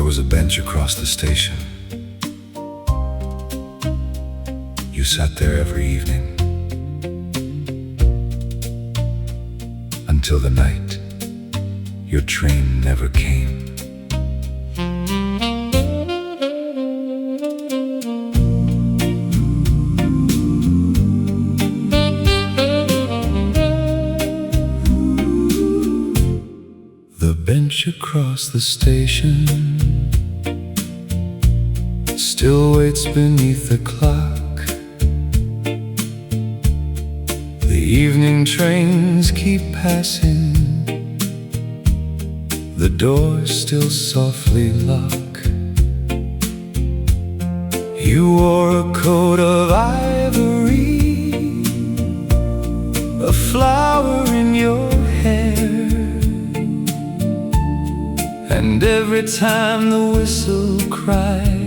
was a bench across the station. You sat there every evening until the night your train never came. The bench across the station still waits beneath the clock. The evening trains keep passing, the doors still softly lock. You wore a coat of ivory, a flower in your hair, and every time the whistle cried,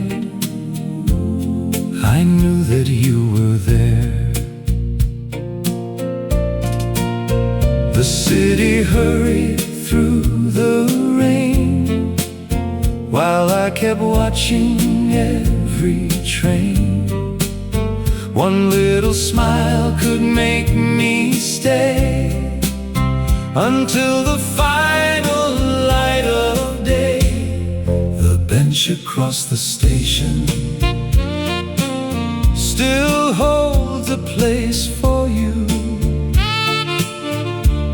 I knew that you were there. The city hurried through the rain while I kept watching every train. One little smile could make me stay until the final light of day. The bench across the station still holds a place for you.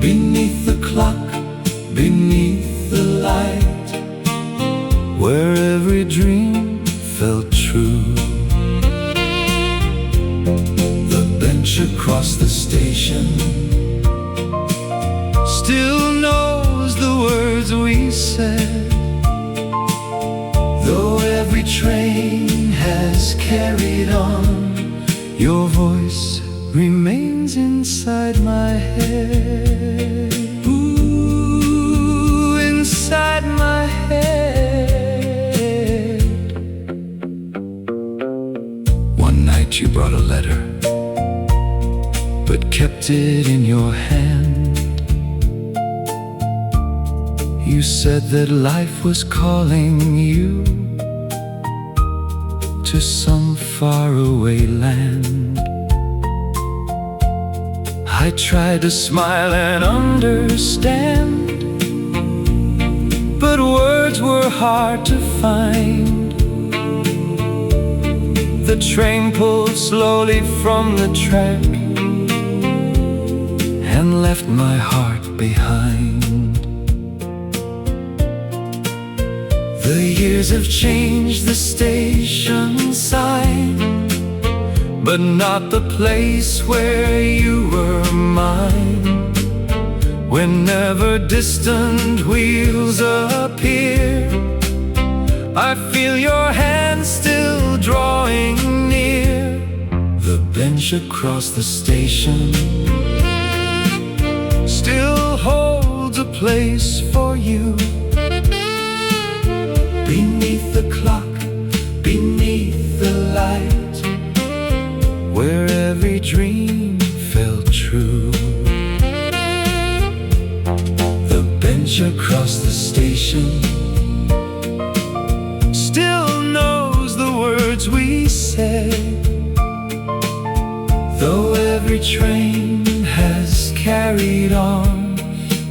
Beneath the clock, beneath the light, where every dream felt true. The bench across the station still knows the words we said, though every train has carried on, your voice remains inside my head. Ooh, inside my head. One night you brought a letter, but kept it in your hand. You said that life was calling you to some faraway land. I tried to smile and understand, but words were hard to find. The train pulled slowly from the track and left my heart behind. The years have changed the station sign, but not the place where you were mine. Whenever distant wheels appear, I feel your hand still drawing near. The bench across the station still holds a place for you. Beneath the clock, beneath the light, where every dream felt true. The bench across the station still knows the words we said, though every train has carried on,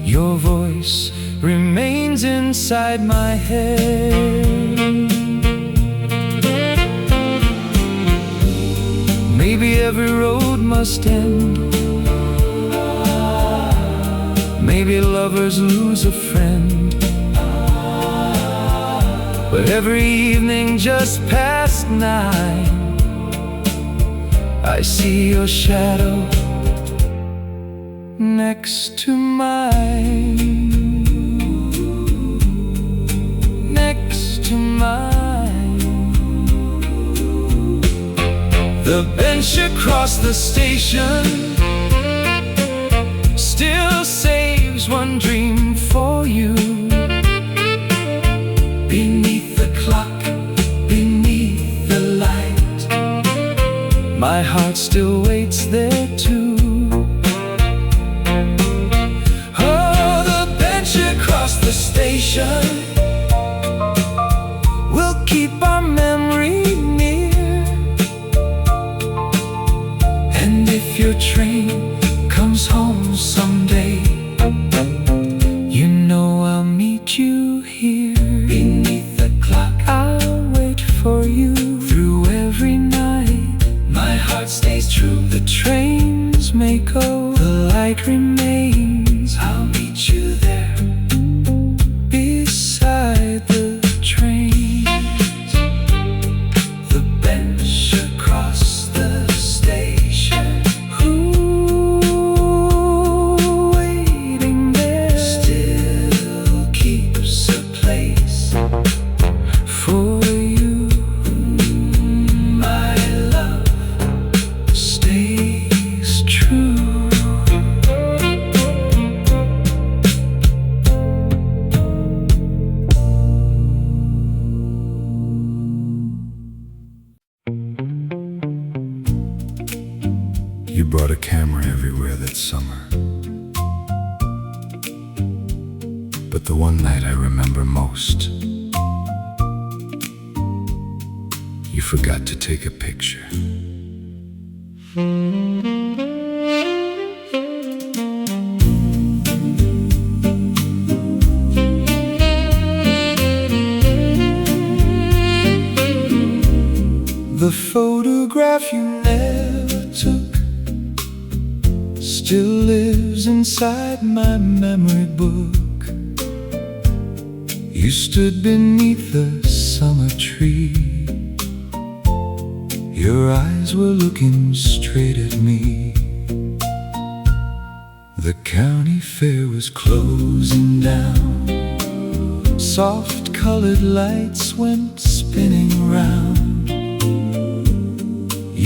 your voice remains inside my head. Maybe every road must end, maybe lovers lose a friend, but every evening just past 9, I see your shadow next to mine. Next to mine. The bench across the station still saves one dream for you. Beneath the clock, beneath the light, my heart still waits there too. Oh, the bench across the station camera everywhere that summer. But the one night I remember most, you forgot to take a picture. The photograph you never took still lives inside my memory book. You stood beneath the summer tree. Your eyes were looking straight at me. The county fair was closing down. Soft colored lights went spinning round.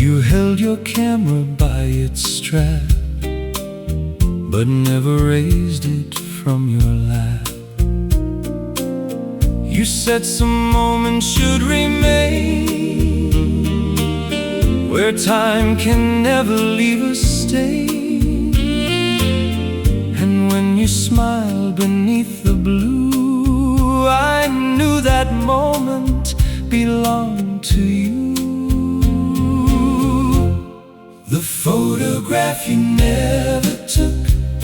You held your camera by its strap, but never raised it from your lap. You said some moments should remain where time can never leave a stain. And when you smiled beneath the blue, I knew that moment belonged to you. The photograph you never took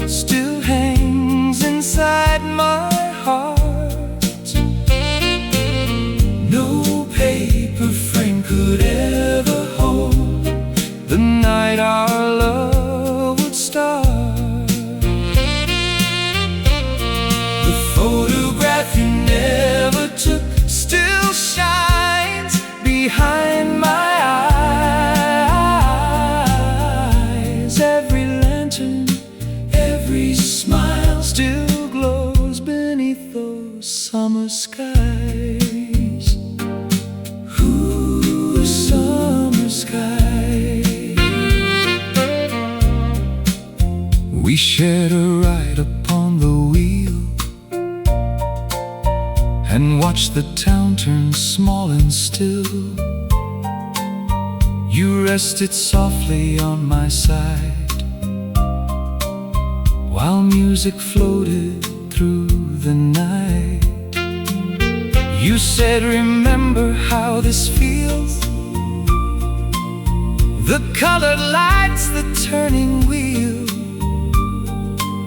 still hangs inside my heart. No paper frame could ever hold the night our love would start. The photograph you never took still shines behind my eyes. Every lantern, every smile still glows beneath those summer skies. Ooh, summer skies. We shared a ride upon the wheel and watched the town turn small and still. You rested softly on my side while music floated through the night. You said, remember how this feels, the colored lights, the turning wheel.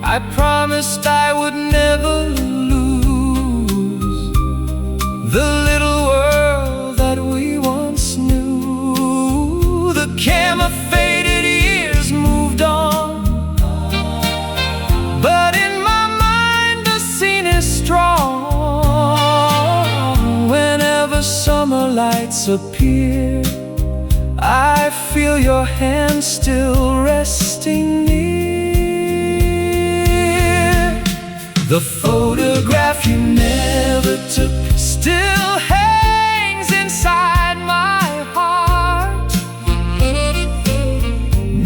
I promised I would never lose the little world that we once knew. The camera faded, years moved on, but in my mind the scene is strong. Whenever summer lights appear, I feel your hand still resting near. The photograph you never took still hangs inside my heart.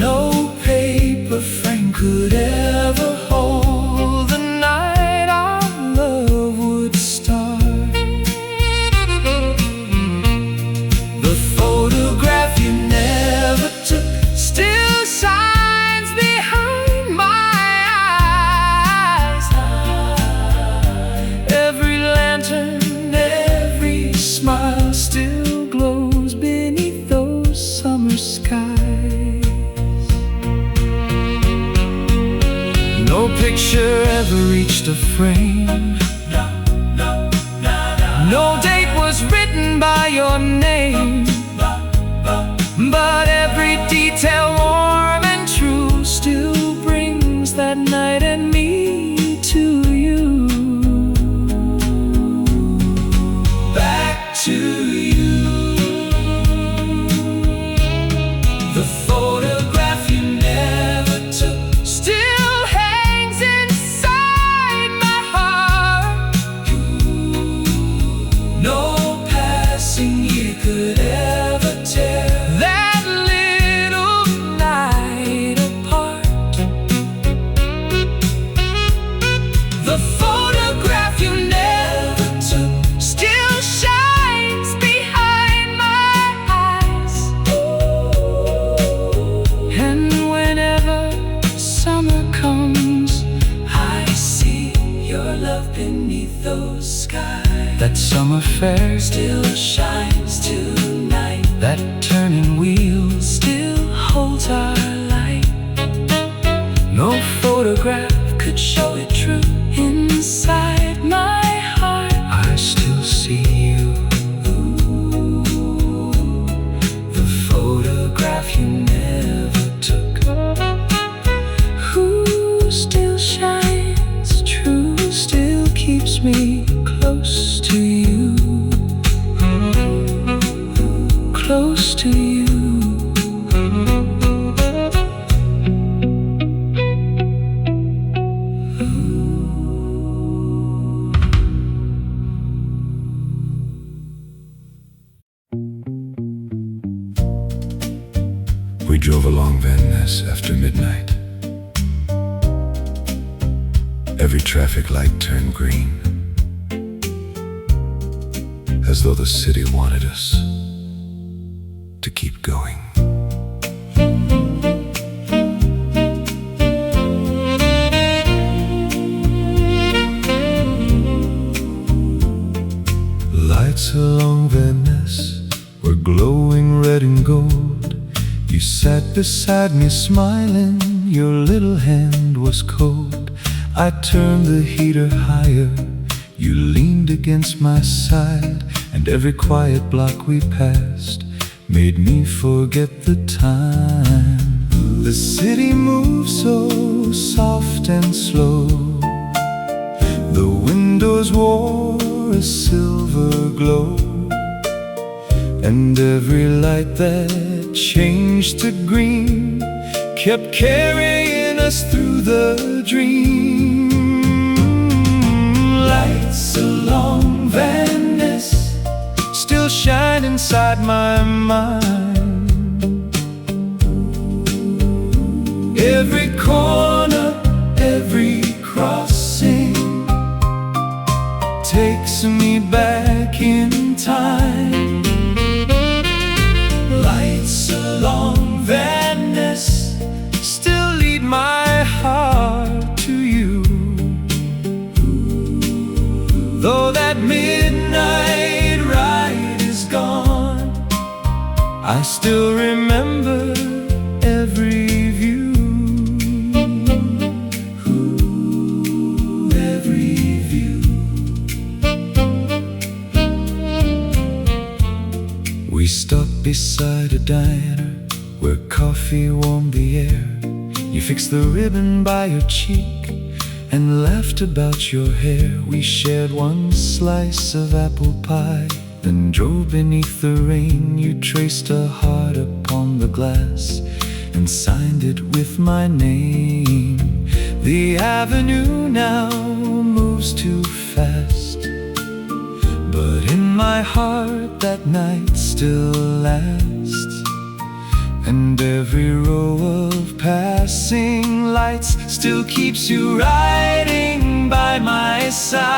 No paper frame could ever hold the night our love would start. The photograph you never took still shines behind my eyes. Every lantern, every smile still glows beneath those summer skies. No picture ever reached a frame. No date was written by your name, but every detail warm and true still brings that night and me to you. Back to you. The photograph you never took still hangs inside my heart. your love beneath those skies. That summer fair still shines tonight. That turning wheel still holds our light. No photograph could show it true. Inside my heart I still see you. The photograph you never took. Who still shines true, still keeps me close to you. Close to you. We drove along Van Ness after midnight. Every traffic light turned green, as though the city wanted us to keep going. Lights along Van Ness were glowing red and gold. You sat beside me smiling, your little hand was cold. I turned the heater higher, you leaned against my side, and every quiet block we passed made me forget the time. The city moves so soft and slow. The windows wore a silver glow, and every light that changed to green kept carrying us through the dream. Lights along Van Ness still shine inside my mind. Every corner, every crossing takes me back in time. Lights along Van Ness still lead my heart to you. Though that midnight ride is gone, I still remember every view. Every view. We stopped beside a diner where coffee warmed the air. You fixed the ribbon by your cheek and laughed about your hair. We shared one slice of apple pie, then drove beneath the rain. You traced a heart upon the glass and signed it with my name. The avenue now moves too fast, but in my heart that night still lasts. And every row of passing lights still keeps you riding by my side.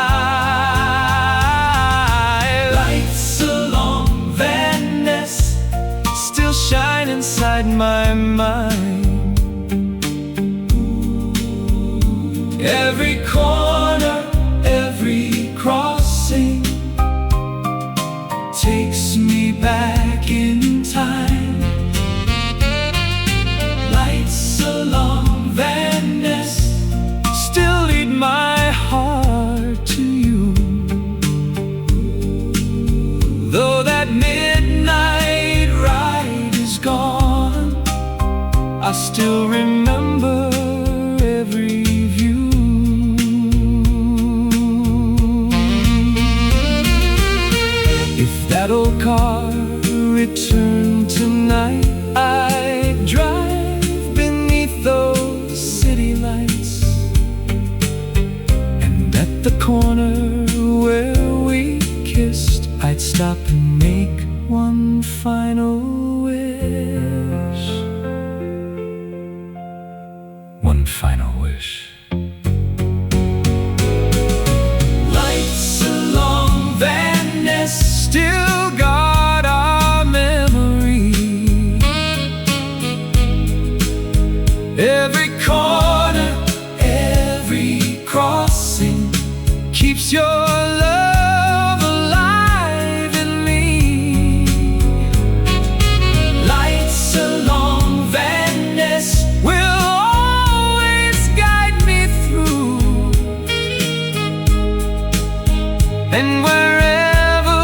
Lights along Van Ness still shine inside my mind. Every corner, every crossing takes me back in time. Lights along Van Ness still lead my heart to you. Though that midnight ride is gone, I still remember every view. If that old car returned tonight, I'd drive beneath those city lights, and at the corner where we kissed, I'd stop and make one final wish. One final wish. Lights along Van Ness still got our memory. Every corner, every crossing keeps your love alive in me. Lights along Van Ness will always guide me through, and wherever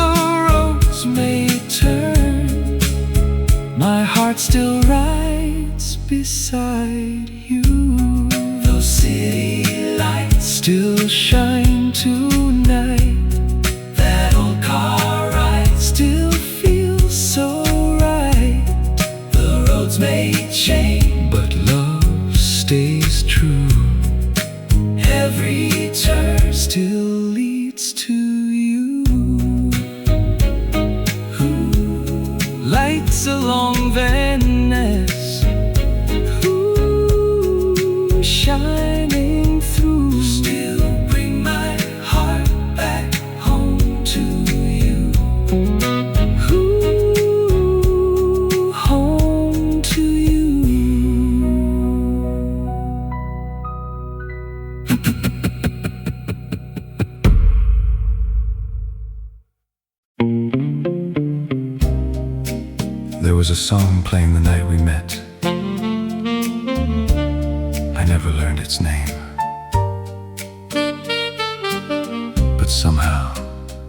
roads may turn, my heart still rides beside you. Those city lights still shine tonight. That old car ride still feels so right. The roads may change, but love stays true. Every turn still leads to you. Lights along Van Ness, shining through, still bring my heart back home to you. Home to you. There was a song playing the night we met. I never learned its name, but somehow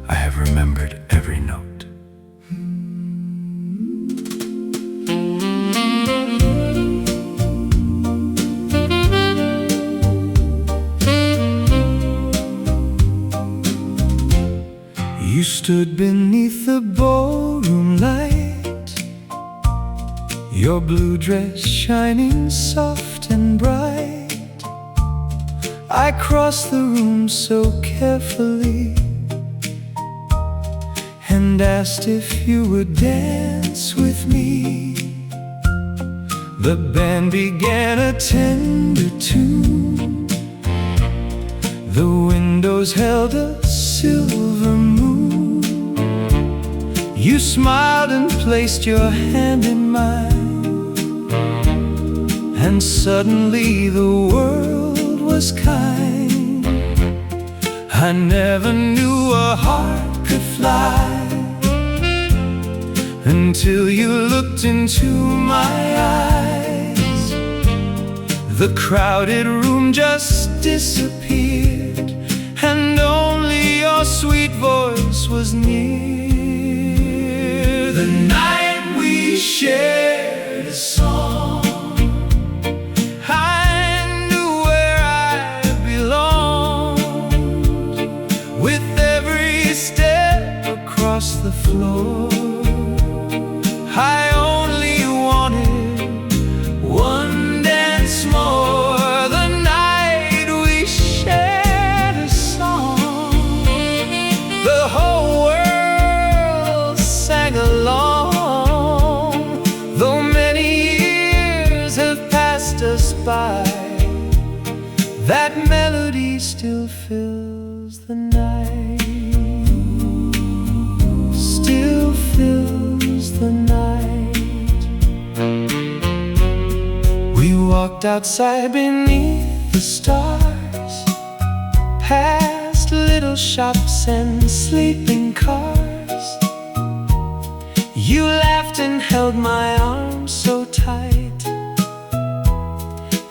I have remembered every note. You stood beneath the ballroom light, your blue dress shining soft and bright. I crossed the room so carefully and asked if you would dance with me. The band began a tender tune. The windows held a silver moon. You smiled and placed your hand in mine, and suddenly the world was kind. I never knew a heart could fly until you looked into my eyes. The crowded room just disappeared, and only your sweet voice was near. The night we shared a song, I knew where I belonged. With every step across the floor, I only wanted one dance more. The night we shared a song, the whole world sang along. Though many years have passed us by, that melody still fills the night. Still fills the night. We walked outside beneath the stars, past little shops and sleeping cars. You laughed and held my arm so tight,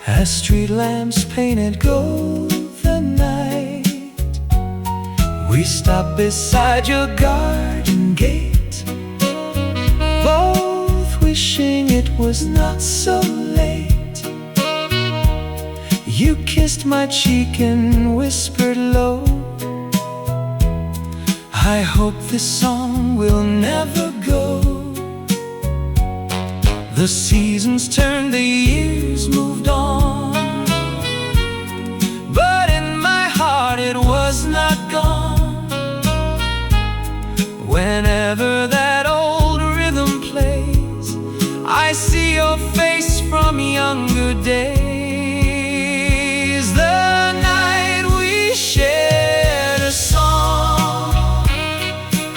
as street lamps painted gold the night. We stopped beside your garden gate, both wishing it was not so late. You kissed my cheek and whispered low, I hope this song will never go. The seasons turned, the years moved on, but in my heart it was not gone. Whenever that old rhythm plays, I see your face from younger days. The night we shared a song,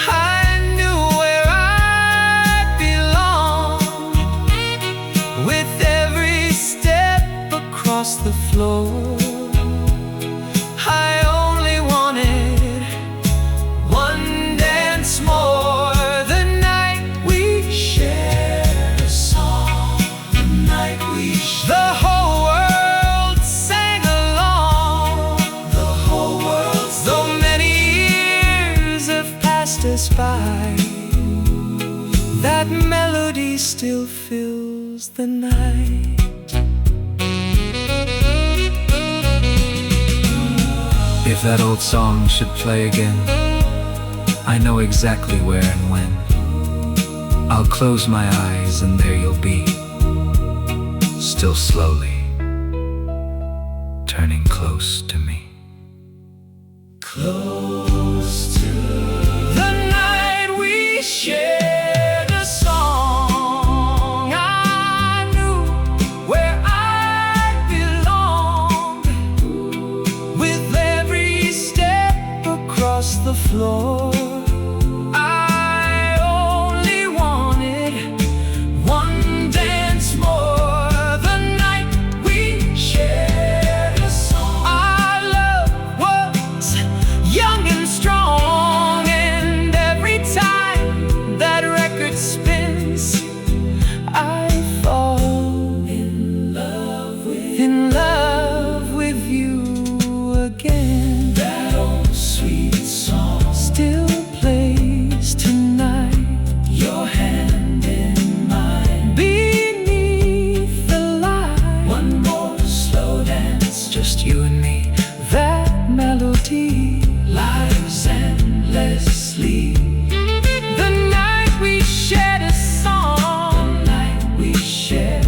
I knew where I belonged. With every step across the floor, I only wanted pass by, that melody still fills the night. If that old song should play again, I know exactly where and when. I'll close my eyes and there you'll be, still slowly turning close to me. Close to the night we shared a song. I knew where I belonged with every step across the floor. I only wanted one dance more. The night we shared a song. Our love was young and strong, and every time that record spins, I fall in love with you again. That old sweet song still plays tonight. Your hand in mine beneath the light. One more slow dance, just you and me. That melody lies endlessly. The night we shared a song. The night we shared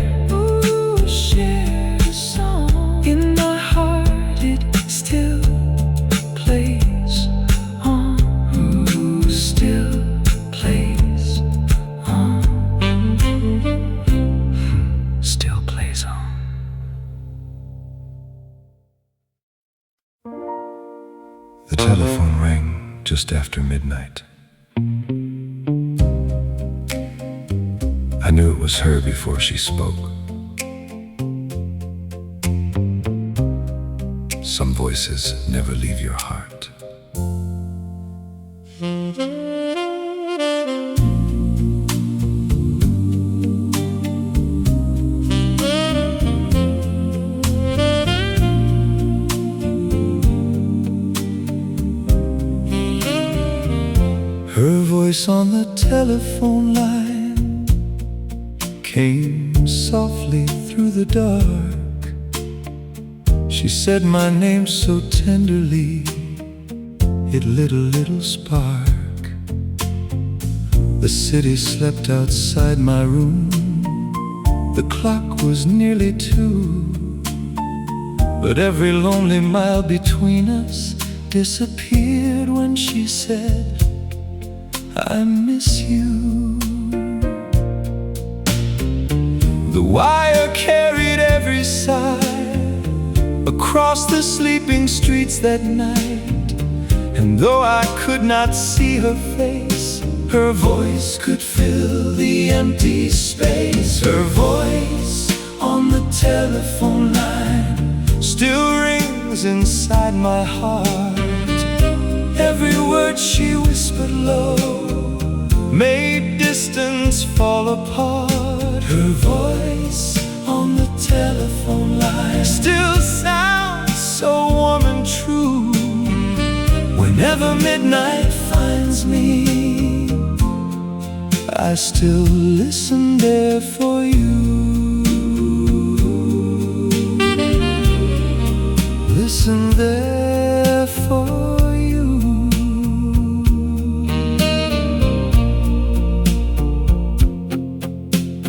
a song. In my heart it still plays on. Still plays on. Still plays on. The telephone rang just after midnight. I knew it was her before she spoke. Some voices never leave your heart. Her voice on the telephone line came softly through the dark. She said my name so tenderly, it lit a little spark. The city slept outside my room. The clock was nearly 2, but every lonely mile between us disappeared when she said, I miss you. The wire carried every sigh across the sleeping streets that night, and though I could not see her face, her voice could fill the empty space. Her voice on the telephone line still rings inside my heart. Every word she whispered low made distance fall apart. Her voice on the telephone line still sounds so warm and true. Whenever midnight finds me, I still listen there for you. Listen there for you.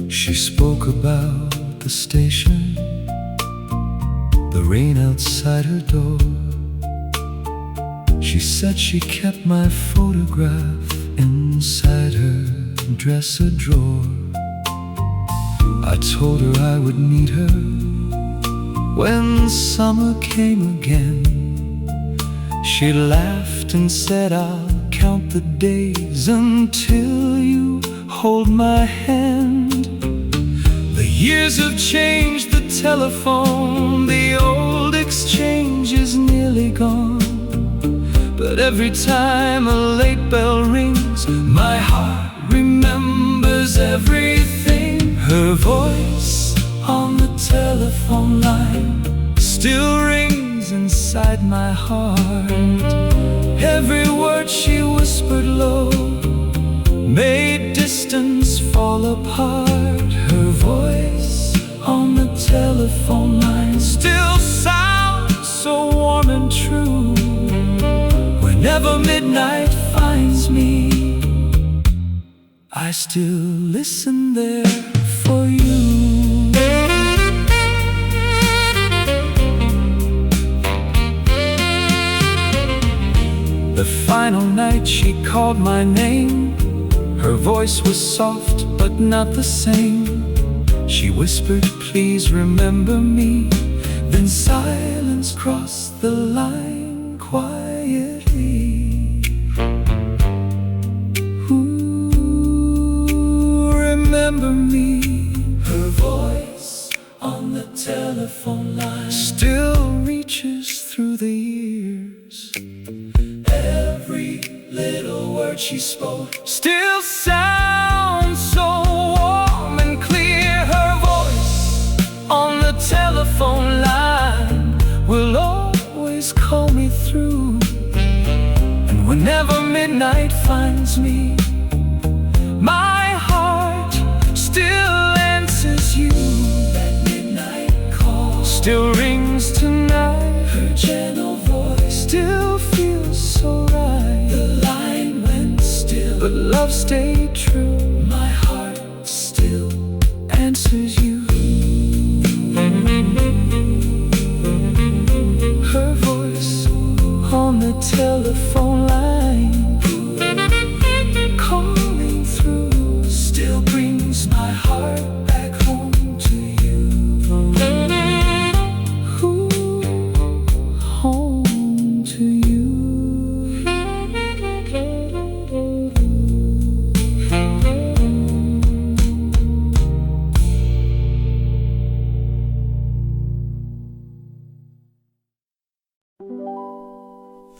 She spoke about the station, the rain outside her door. She said she kept my photograph inside her dresser drawer. I told her I would meet her when summer came again. She laughed and said, I'll count the days until you hold my hand. The years have changed the telephone, the old exchange is nearly gone. But every time a late bell rings, my heart remembers everything. Her voice on the telephone line still rings inside my heart. Every word she whispered low distance fall apart. Her voice on the telephone line still sounds so warm and true. Whenever midnight finds me, I still listen there for you. The final night she called my name. Her voice was soft but not the same. She whispered, "Please remember me." Then silence crossed the line quietly. Ooh, remember me. Her voice on the telephone line still reaches through the years. Every little word she spoke still sounds so warm and clear. Her voice on the telephone line will always call me through. And whenever midnight finds me, my heart still answers you. That midnight call still rings tonight. Her gentle voice still feels so right. The line went still, but love stayed true. My heart still answers you. Her voice on the telephone line calling through still brings my heart back home to you. Ooh, home to you.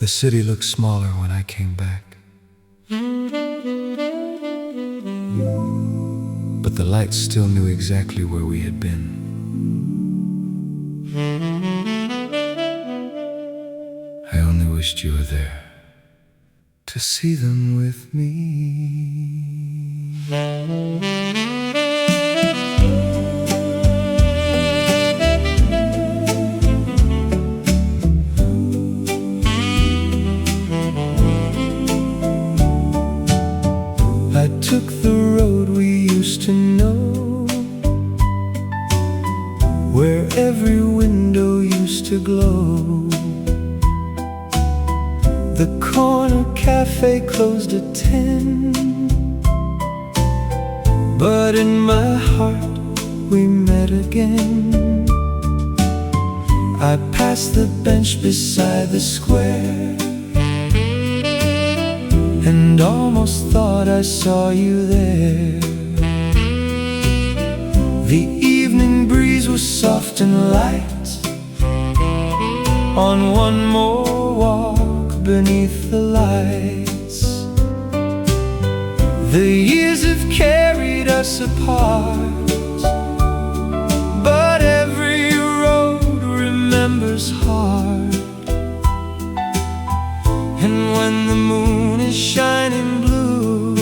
The city looked smaller when I came back, but the lights still knew exactly where we had been. I only wished you were there to see them with me. I took the road we used to know, where every window used to glow. The corner cafe closed at 10, but in my heart we met again. I passed the bench beside the square and almost thought I saw you there. The evening breeze was soft and light on one more walk beneath the lights. The years have carried us apart, but every road remembers hard. And when the moon is shining blue,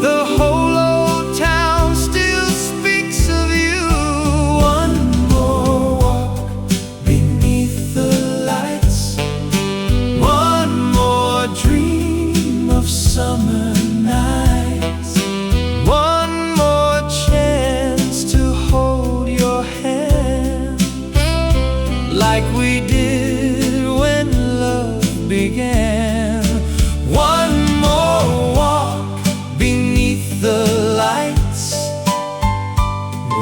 the whole old town still speaks of you. One more walk beneath the lights, one more dream of summer nights, one more chance to hold your hand like we did when love began. One more walk beneath the lights,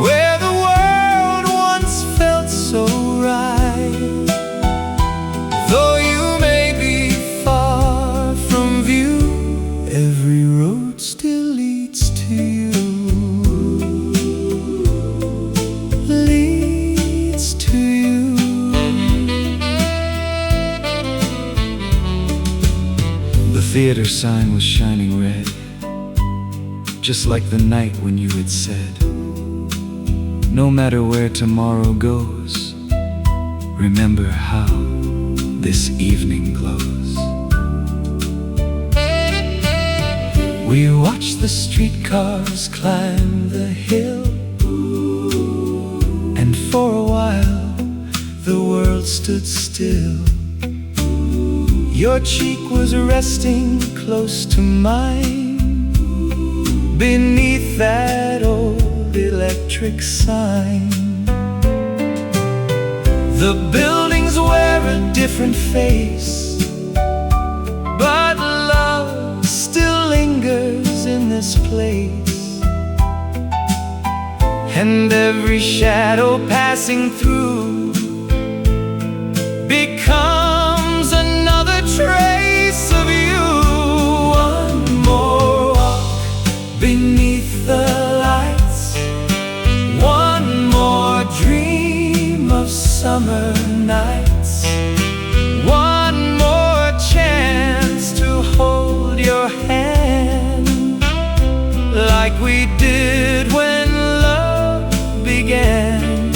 where the world once felt so right. Though you may be far from view, every road still leads to you. Leads to you. The theater sign was shining red, just like the night when you had said, "No matter where tomorrow goes, remember how this evening glows." We watched the streetcars climb the hill, and for a while the world stood still. Your cheek was resting close to mine, beneath that old electric sign. The buildings wear a different face, but love still lingers in this place. And every shadow passing through becomes another trace of you. One more walk beneath the lights, one more dream of summer nights, one more chance to hold your hand like we did when love began.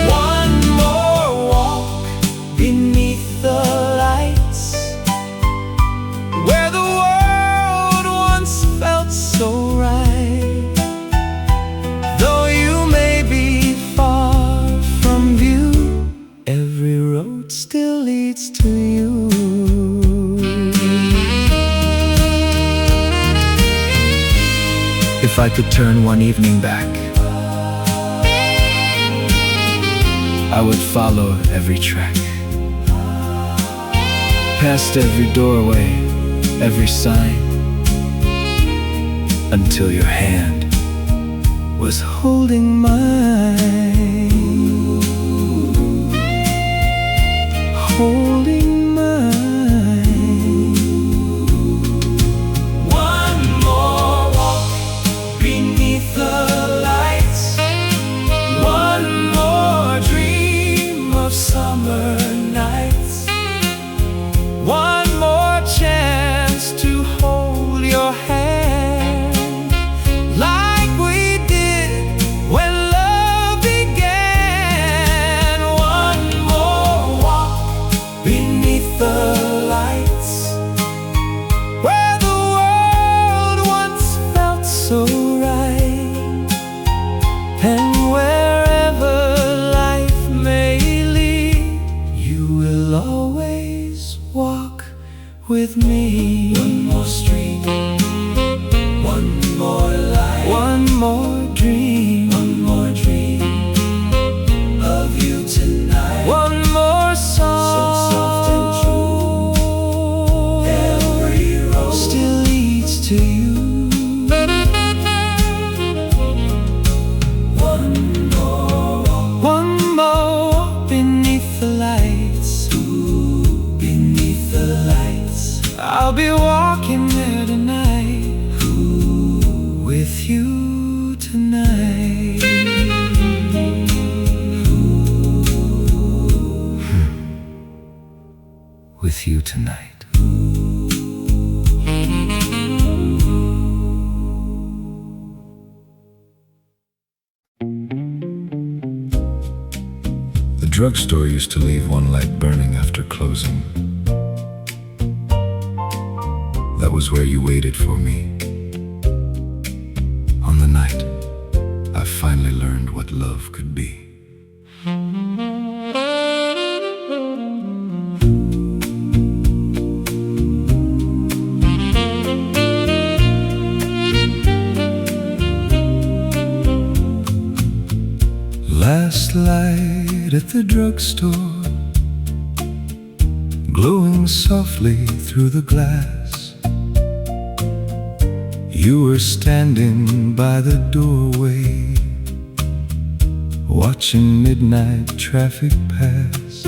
One more walk beneath the lights, where the world once felt so right. Though you may be far from view, every road still leads to you. If I could turn one evening back, I would follow every track, past every doorway, every sign, until your hand was holding mine. Holding mine. One more walk beneath the lights, one more dream of summer nights, one more chance to hold your hand like we did when love began. One more walk beneath the lights, where the world once felt so right. And wherever life may lead, you will always walk with me. One more street, one more light, one more dream, one more dream of you tonight. One more song, so soft and true. Every road still leads to you. One more walk, one more beneath the lights. Ooh, beneath the lights, I'll be walking there tonight. Ooh, with you tonight. With you tonight. The drugstore used to leave one light burning after closing. That was where you waited for me. On the night I finally learned what love could be. Last light at the drugstore, glowing softly through the glass. You were standing by the doorway, watching midnight traffic pass.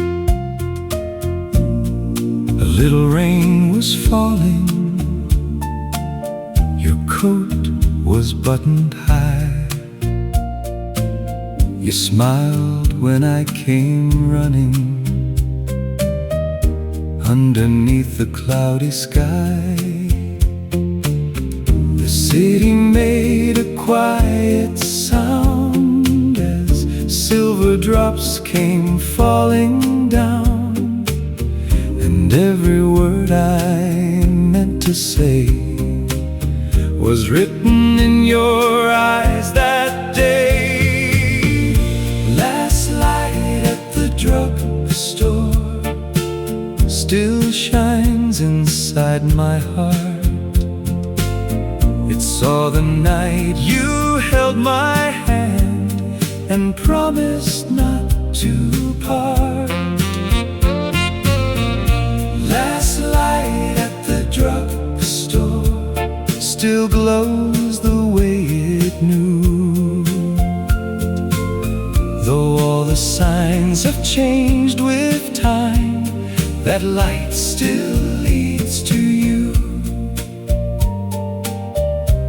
A little rain was falling, your coat was buttoned high. You smiled when I came running underneath the cloudy sky. The city made a quiet sound as silver drops came falling down, and every word I meant to say was written in your eyes that day. Last light at the drugstore still shines inside my heart. It saw the night you held my hand and promised not to part. Last light at the drugstore still glows the way it knew. Though all the signs have changed with time, that light still leads to you.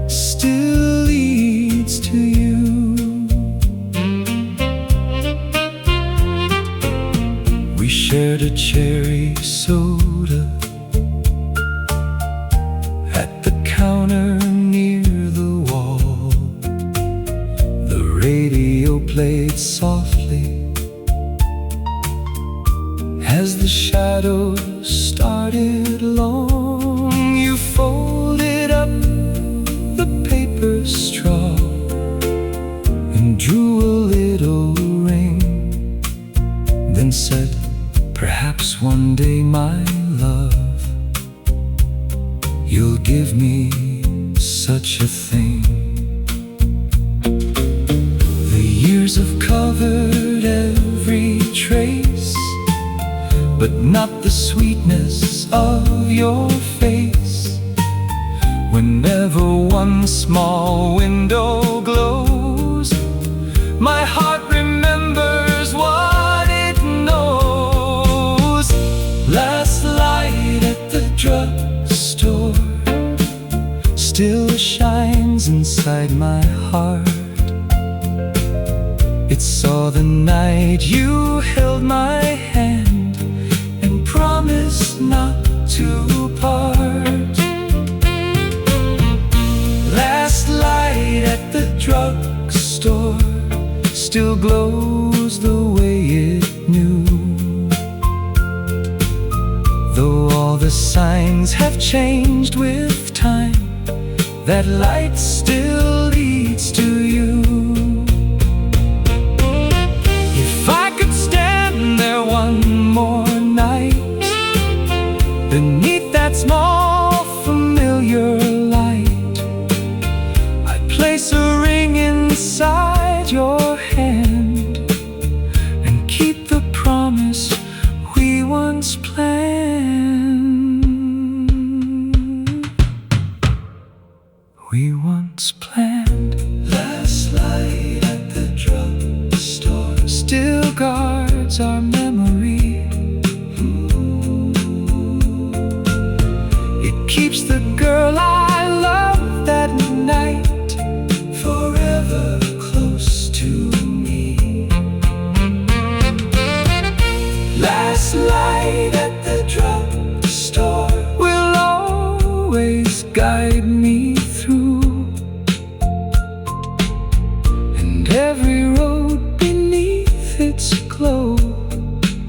Still leads to you. We shared a cherry soda at the counter near the wall. The radio played softly as the shadows started long. You folded up the paper straw and drew a little ring, then said, perhaps one day, my love, you'll give me such a thing. The years have covered every trace, but not the sweetness of your face. Whenever one small window glows, my heart remembers what it knows. Last light at the drugstore still shines inside my heart. It saw the night you held my hand and promised not to part. Last light at the drugstore still glows the way it knew. Though all the signs have changed with time, that light still leads to you. If I could stand there one more night beneath that small familiar light, I'd place a ring inside your hand and keep the promise we once planned. We once planned. Last light at the drugstore still guards our memory. It keeps the girl I loved that night forever close to me. Last light at the drugstore will always guide me through, and every road beneath its glow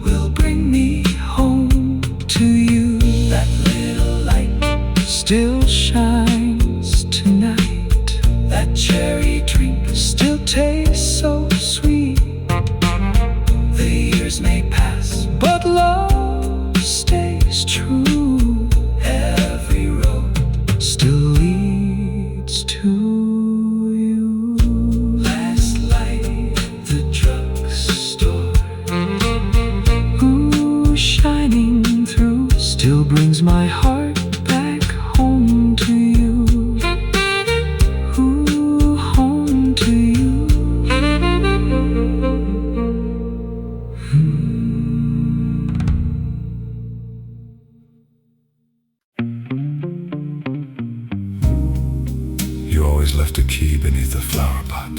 will bring me home to you. That little light still shines tonight. That cherry drink still tastes so sweet. The years may pass, but love stays true. Every road still leads to you. Last light at the drugstore, ooh, shining through, still brings my heart back home to you. Ooh, home to you. You always left a key beneath the flowerpot.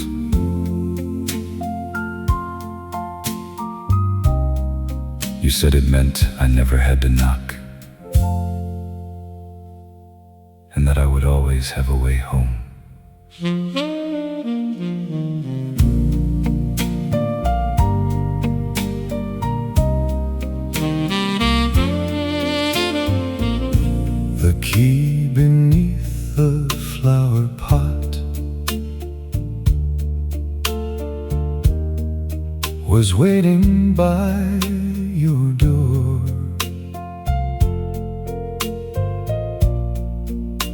You said it meant I never had to knock, and that I would always have a way home. The key beneath the flower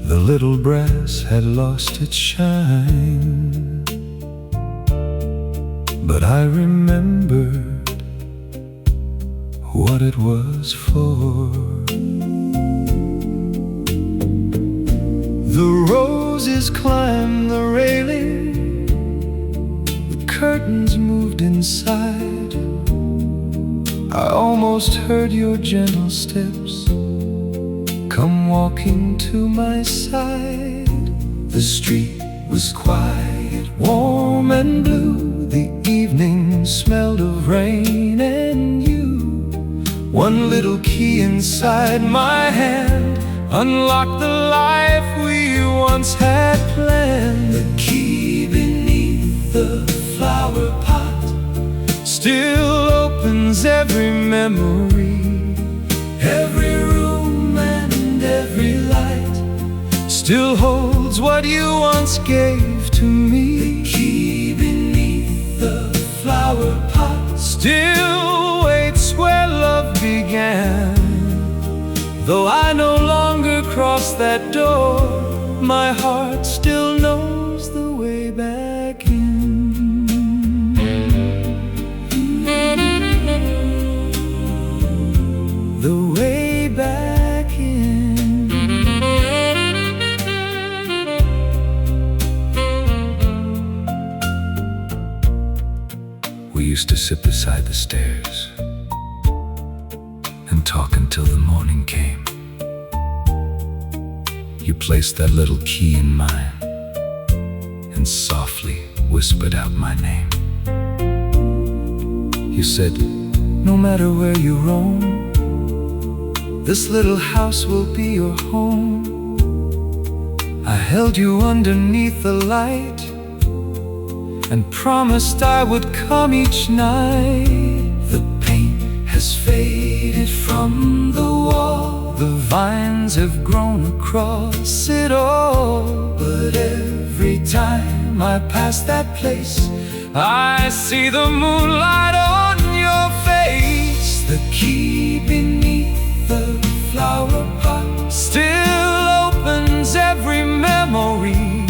The little brass had lost its shine, but I remembered what it was for. The roses climbed the railing, the curtains moved inside. I almost heard your gentle steps come walking to my side. The street was quiet, warm and blue. The evening smelled of rain and you. One little key inside my hand unlocked the life we once had planned. The key beneath the flower pot still opens every memory, every room and every light. Still holds what you once gave to me. The key beneath the flower pot still waits where love began. Though I no longer cross that door, my heart still knows the way back in. The way back in. We used to sit beside the stairs and talk until the morning came. You placed that little key in mine and softly whispered out my name. You said, no matter where you roam, this little house will be your home. I held you underneath the light and promised I would come each night. The paint has faded from the wall, the vines have grown across it all. But every time I pass that place, I see the moonlight on your face. The key beneath the flower pot still opens every memory,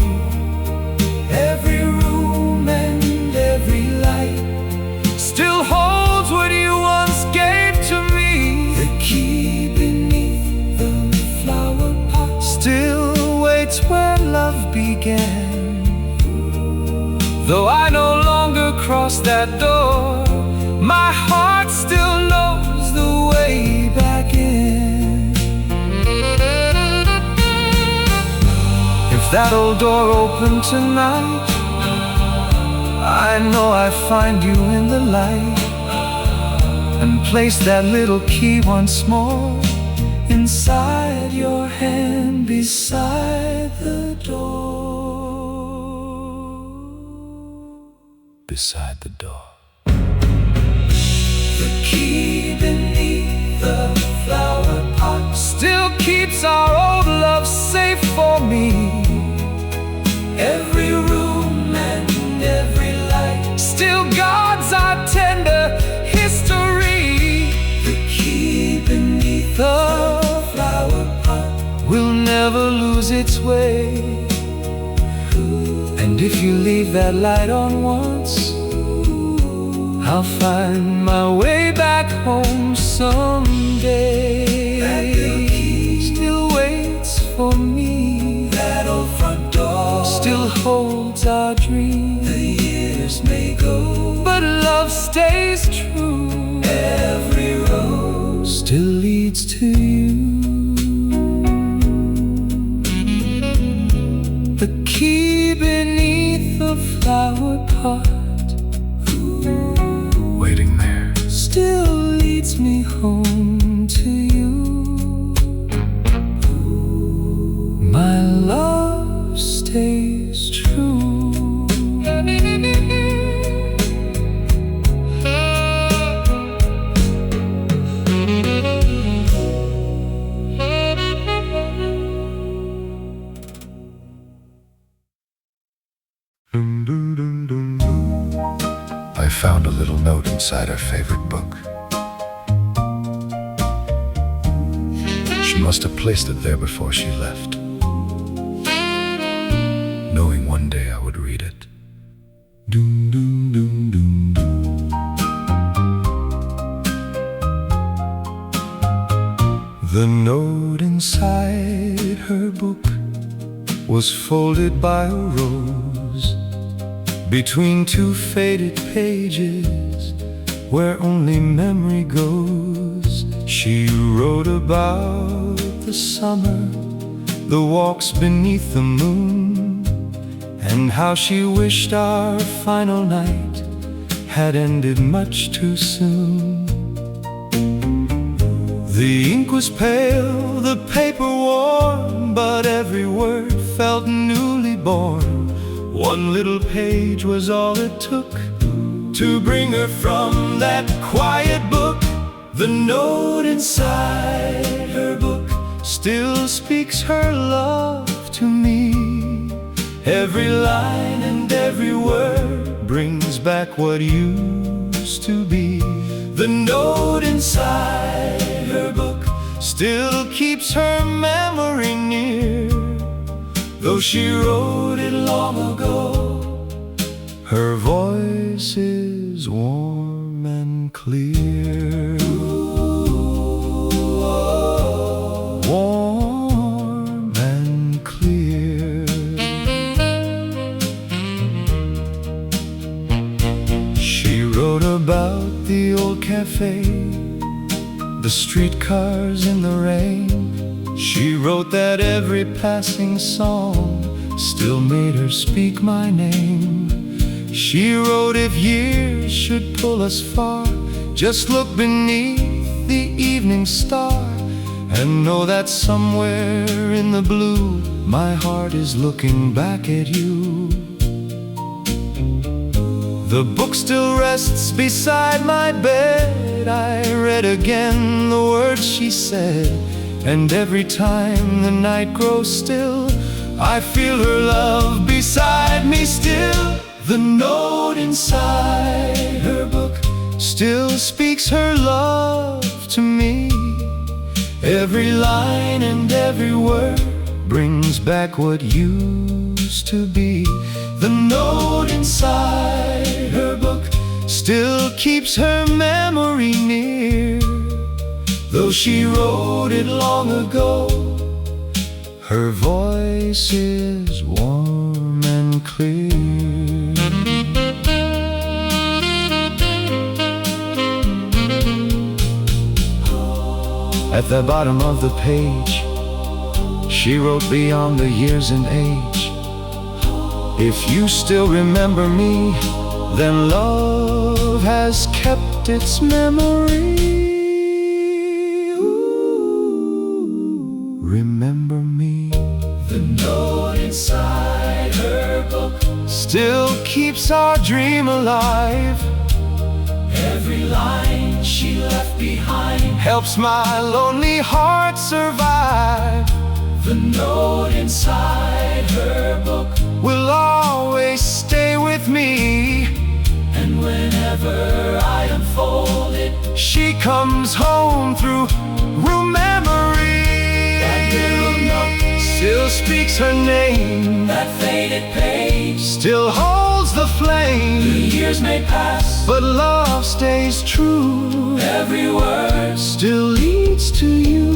every room and every light. Still holds what you once gave to me. The key beneath the flower pot still waits where love began. Though I no longer cross that door, my heart still knows the way back in. If that old door opened tonight, I know I find you in the light and place that little key once more inside your hand beside the door. Beside the door. The key beneath the flower pot still keeps our old love safe for me. Every room and every light still guards our tender history. The key beneath the flower pot will never lose its way. And if you leave that light on once, I'll find my way back home someday. That little key still waits for me. That old front door still holds our dreams. The years may go, but love stays true. Every road still leads to you. The key beneath the flower pot, waiting there, still leads me home to you. My love stays true. I found a little note inside her favorite book. She must have placed it there before she left. knowing one day I would read it. Doom, doom, doom, doom, doom. The note inside her book was folded by a rose between two faded pages where only memory goes. She wrote about the summer, the walks beneath the moon, and how she wished our final night had ended much too soon. The ink was pale, the paper worn, but every word felt newly born. One little page was all it took to bring her from that quiet book. The note inside her book still speaks her love to me. Every line and every word brings back what used to be. The note inside her book still keeps her memory near. Though she wrote it long ago, her voice is warm and clear. Warm and clear. She wrote about the old cafe, the streetcars in the rain. She wrote that every passing song still made her speak my name. She wrote if years should pull us far, just look beneath the evening star and know that somewhere in the blue my heart is looking back at you. The book still rests beside my bed. I read again the words she said, and every time the night grows still, I feel her love beside me still. The note inside her book still speaks her love to me. Every line and every word brings back what used to be. The note inside her book still keeps her memory near. Though she wrote it long ago, her voice is warm and clear. At the bottom of the page, she wrote beyond the years and age. If you still remember me, then love has kept its memory. Ooh, remember me. The note inside her book still keeps our dream alive. Every line she left behind helps my lonely heart survive. The note inside her book will always stay with me, and whenever I unfold it, she comes home through memory. That little note still speaks her name. That faded page still holds the flame. The years may pass, but love stays true. Every word still leads to you.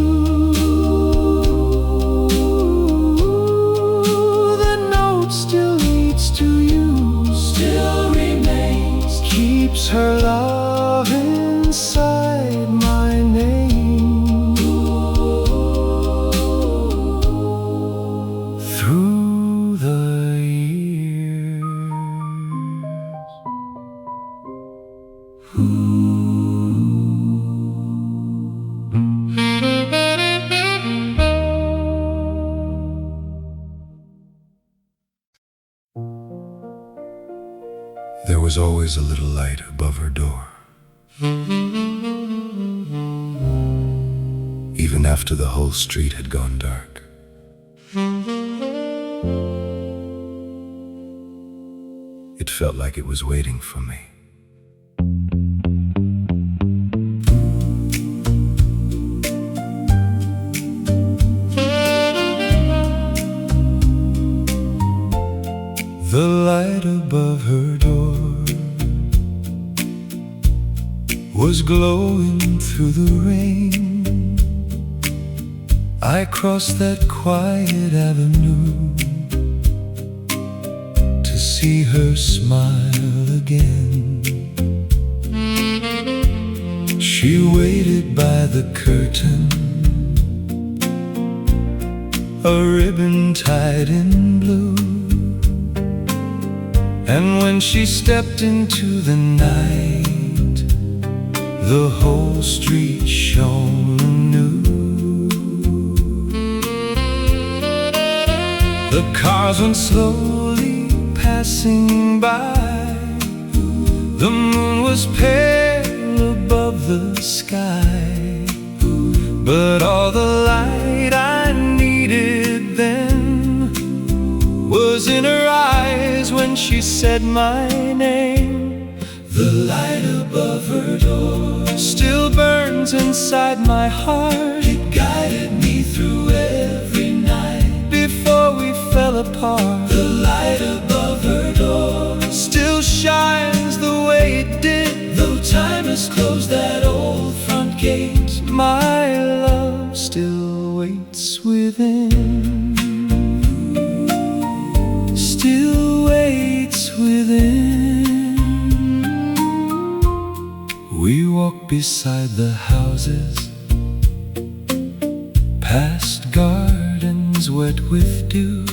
Still leads to you, still remains, keeps her love inside my name. Through the years. There was always a little light above her door, even after the whole street had gone dark. It felt like it was waiting for me. The light above her door was glowing through the rain. I crossed that quiet avenue to see her smile again. She waited by the curtain, a ribbon tied in blue. And when she stepped into the night, the whole street shone anew. The cars went slowly passing by. The moon was pale above the sky, but all the light I needed then was in her eyes when she said my name. The light above her door still burns inside my heart. It guided me through every night before we fell apart. The light above her door still shines the way it did, though time has closed that old front gate. My love still waits within, still waits within. We walk beside the houses, past gardens wet with dew.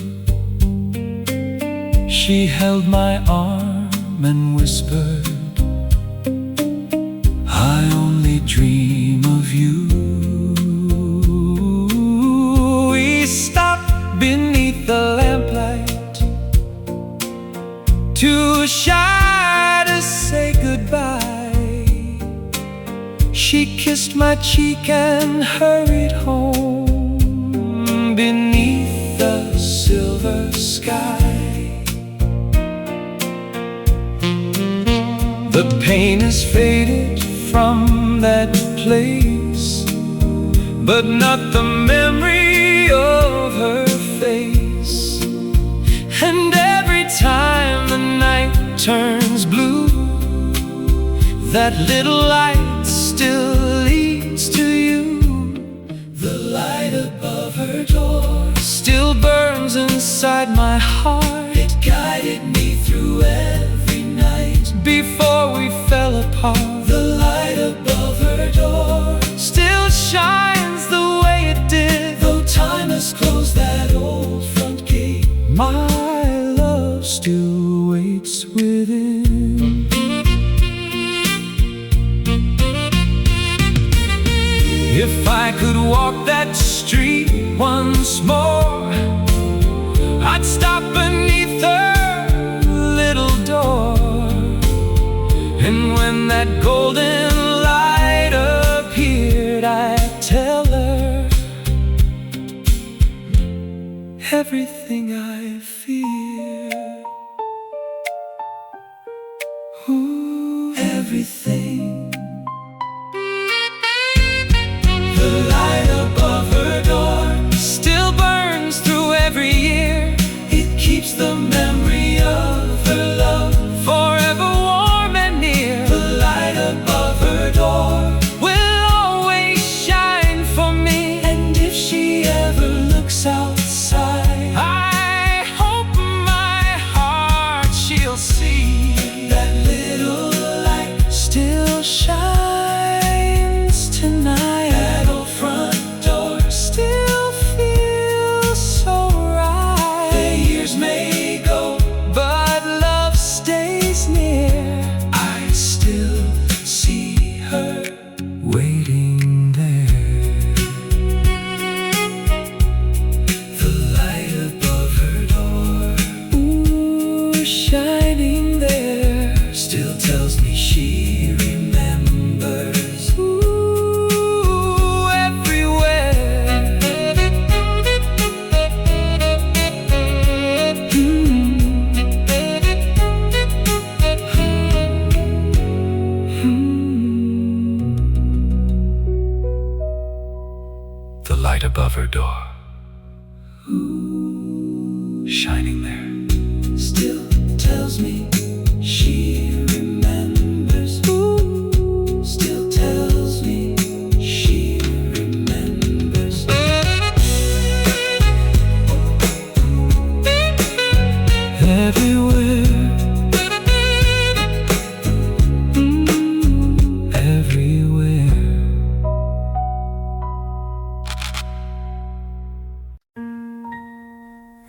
She held my arm and whispered, I only dream of you. We stopped beneath the lamplight too shy to say goodbye. She kissed my cheek and hurried home beneath the silver sky. The pain has faded from that place, but not the memory of her face. And every time the night turns blue, that little light still leads to you. The light above her door still burns inside my heart. It guided me through every night before we fell apart. The light above her door still shines the way it did, though time has closed that old front gate. My love still waits within. If I could walk that street once more, I'd stop beneath her little door. And when that golden light appeared, I'd tell her everything I fear. Ooh, everything. The light above her door still burns through every year. It keeps the memory of her love forever warm and near. The light above her door will always shine for me, and if she ever looks outside, I hope my heart she'll see that little light still shines tonight. That old front door still feels so right. The years may go, but love stays near. I still see her waiting there. The light above her door, ooh, shining there, still tells me she remembers. Ooh, everywhere. The light above her door, shining there, still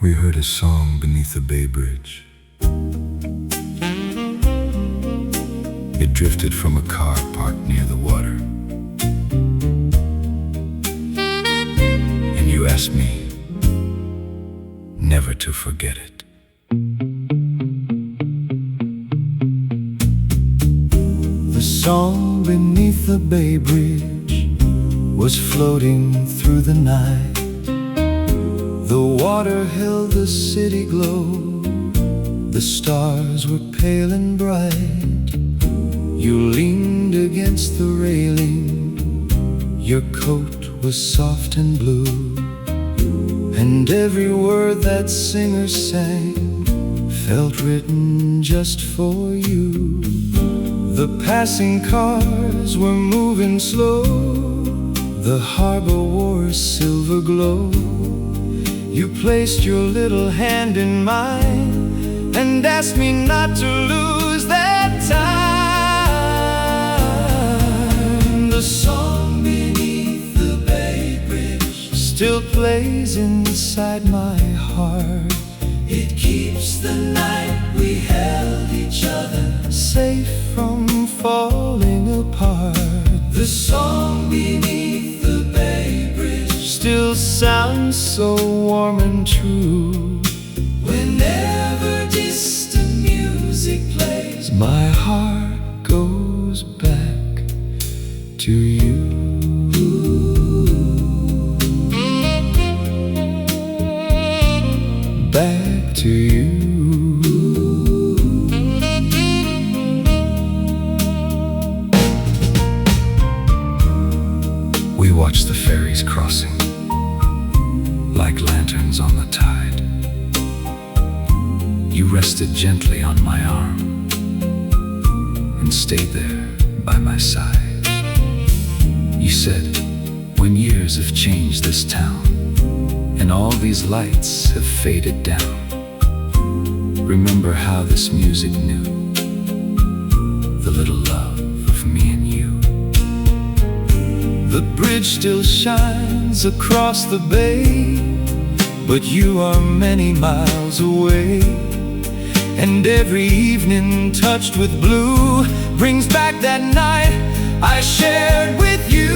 We heard a song beneath the Bay Bridge. It drifted from a car parked near the water. And you asked me never to forget it. The song beneath the Bay Bridge was floating through the night. The water held the city glow. The stars were pale and bright. You leaned against the railing. Your coat was soft and blue, and every word that singer sang felt written just for you. The passing cars were moving slow. The harbor wore a silver glow. You placed your little hand in mine and asked me not to lose that time. The song beneath the Bay Bridge still plays inside my heart. It keeps the night we held each other safe from falling apart. The song beneath the Bay Bridge still sounds so warm and true. Whenever distant music plays, my heart goes back to you. Back to you. We watched the ferries crossing like lanterns on the tide. You rested gently on my arm and stayed there by my side. You said, when years have changed this town and all these lights have faded down, remember how this music knew the little love of me and you. The bridge still shines across the bay, but you are many miles away. And every evening touched with blue brings back that night I shared with you.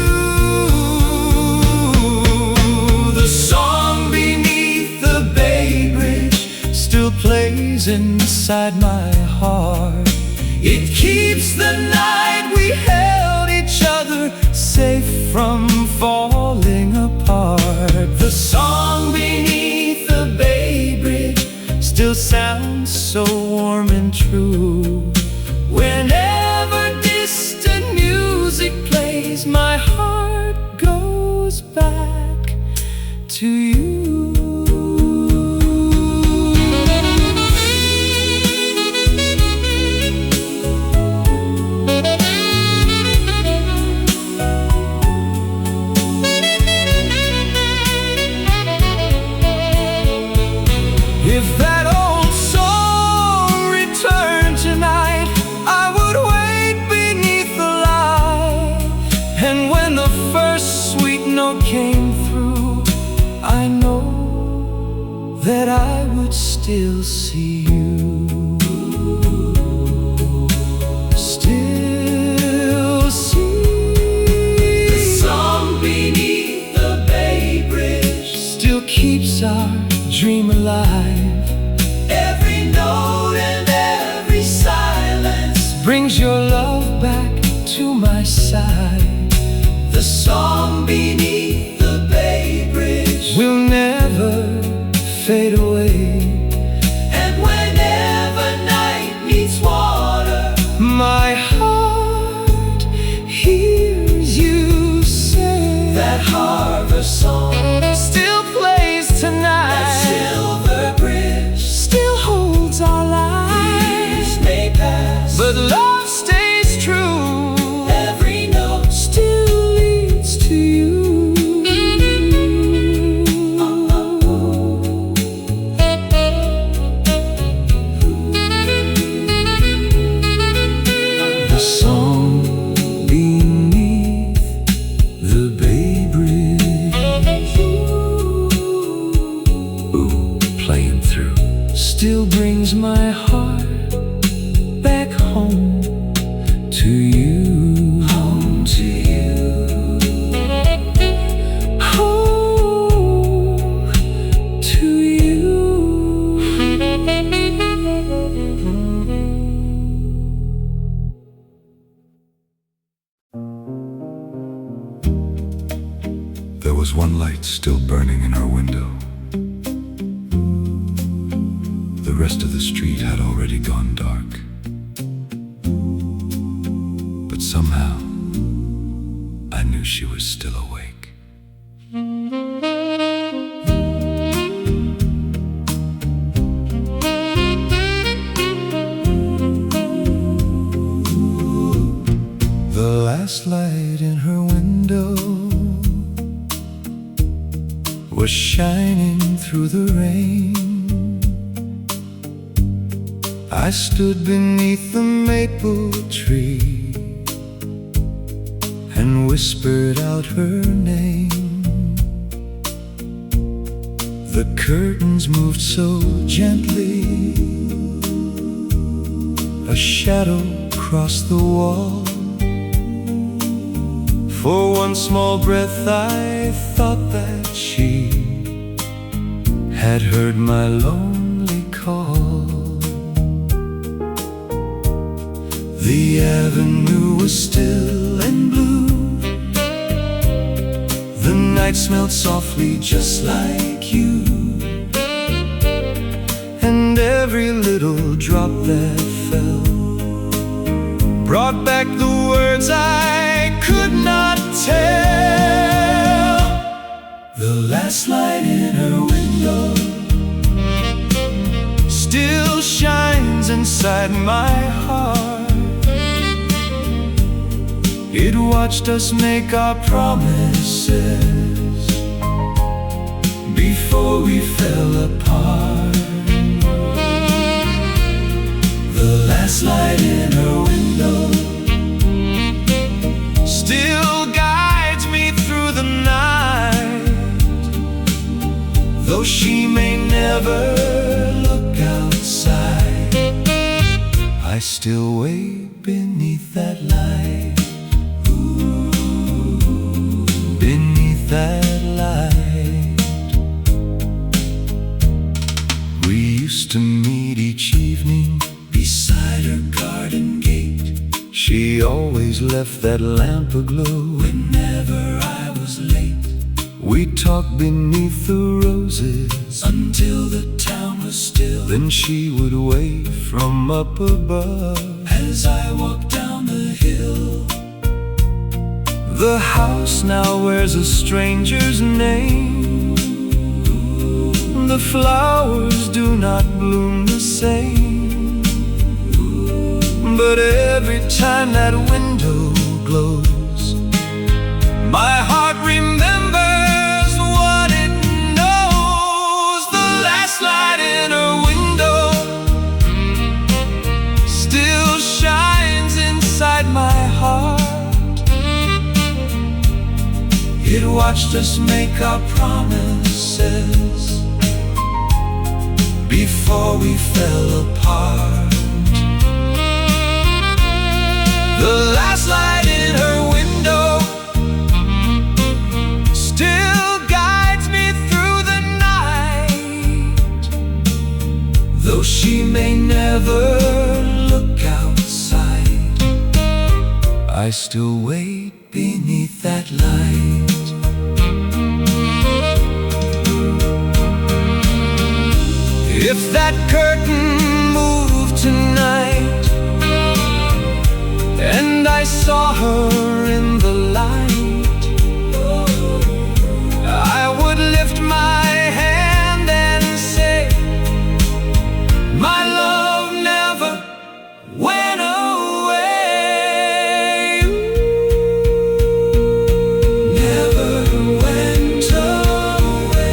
The song beneath the Bay Bridge still plays inside my heart. It keeps the night we held each other safe from falling apart. The song beneath the Bay Bridge still sounds so warm and true. Whenever distant music plays, my heart goes back to you. If that old song returned tonight, I would wait beneath the light. And when the first sweet note came through, I know that I would still see you. Still see. The song beneath the Bay Bridge still keeps our dream alive. Every note and every silence brings your love back to my side. The song beneath the Bay Bridge will never fade away. And whenever night meets water, my heart hears you say that harvest song still plays tonight. That silver bridge still holds our lives. Years may pass, but love stays true. Every note still leads to you. brings my heart back home to you. Home to you. Home to you. There was one light still burning in her window. The rest of the street had already gone dark. But somehow, I knew she was still awake. The last light in her window was shining through the rain. I stood beneath the maple tree and whispered out her name. The curtains moved so gently, a shadow crossed the wall. For one small breath I thought that she had heard my lonely call. The avenue was still and blue. The night smelled softly just like you. And every little drop that fell brought back the words I could not tell. The last light in her window still shines inside my heart. It watched us make our promises before we fell apart. The last light in her window still guides me through the night. Though she may never look outside, I still wait beneath that light. Beneath that light. We used to meet each evening beside her garden gate. She always left that lamp aglow whenever I was late. We talked beneath the roses until the town was still. Then she would wave from up above as I walked down the hill. The house now wears a stranger's name. The flowers do not bloom the same. But every time that window glows, my heart remembers what it knows. The last light in her window still shines inside my heart. It watched us make our promises before we fell apart. The last light in her window still guides me through the night. Though she may never look outside, I still wait beneath that light. If that curtain moved tonight and I saw her in the light, I would lift my hand and say, my love never went away. Never went away.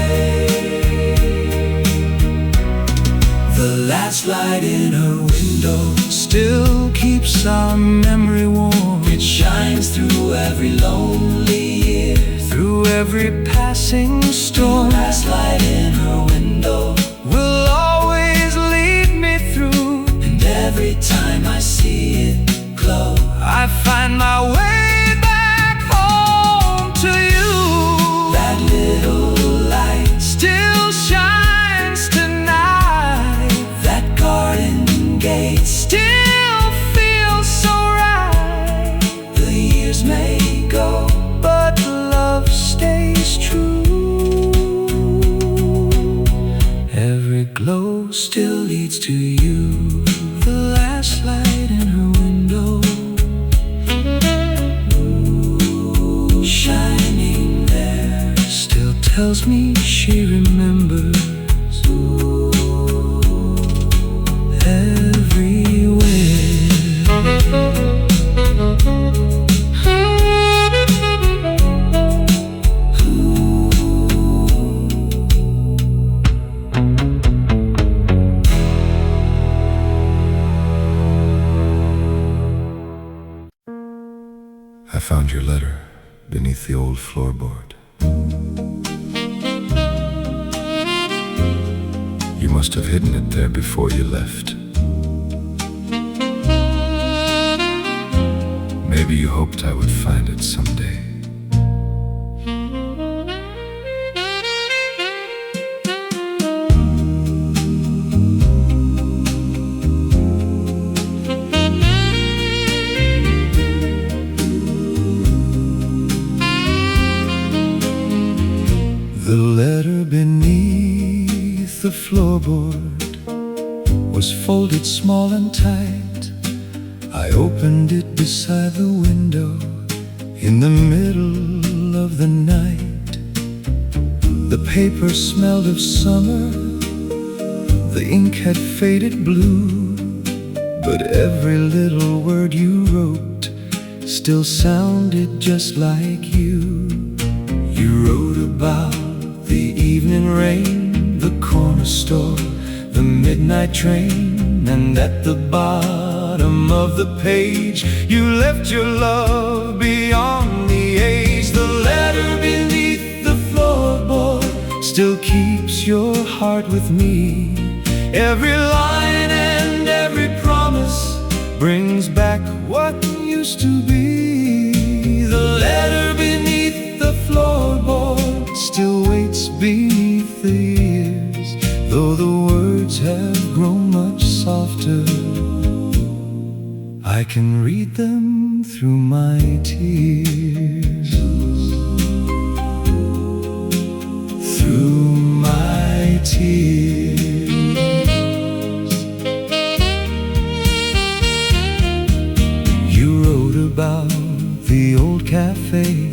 The last light in her window still keeps our memory warm. It shines through every lonely year, through every passing storm. The last light in her window will always lead me low still leads to you. The last light in her window, shining there, still tells me she remembers I found your letter beneath the old floorboard. You must have hidden it there before you left. Maybe you hoped I would find it someday. The letter beneath the floorboard was folded small and tight. I opened it beside the window in the middle of the night. The paper smelled of summer, the ink had faded blue, but every little word you wrote still sounded just like you. You wrote about the evening rain, the corner store, the midnight train, and at the bottom of the page you left your love beyond the age. The letter beneath the floorboard still keeps your heart with me. Every line and every promise brings back what used to be. The letter beneath the floorboard still waits beneath the years, though the words have grown much softer. I can read them through my tears. Through my tears. You wrote about the old cafe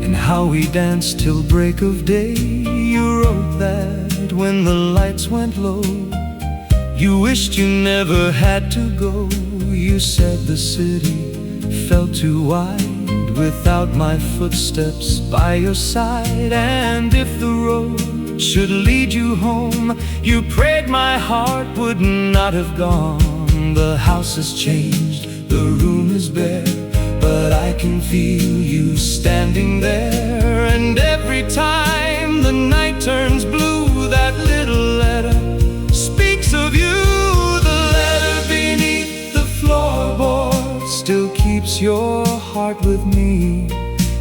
and how we danced till break of day. You wrote that when the lights went low, you wished you never had to go. You said the city felt too wide without my footsteps by your side, and if the road should lead you home, you prayed my heart would not have gone. The house has changed, the room is bare, but I can feel you standing there. And every time the night turns blue, that little letter speaks of you. The letter beneath the floorboard still keeps your heart with me.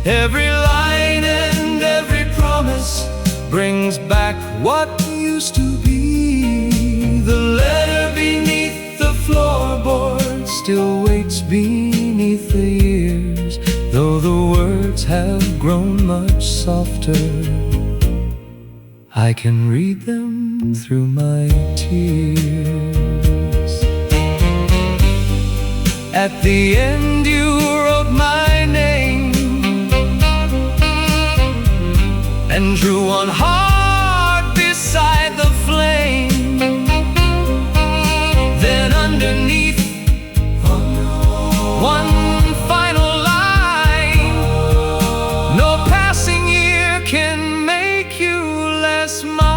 Every line and every promise brings back what used to be. The letter beneath the floorboard still waits beneath the years, though the words have grown much softer. I can read them through my tears. At the end you wrote my name and drew one heart beside the flame. Then underneath one final line, no passing year can make you less mine.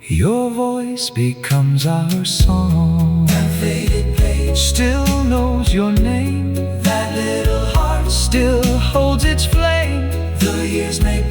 Your voice becomes our song. That faded page Still knows your name. that little heart Still holds its flame. The years make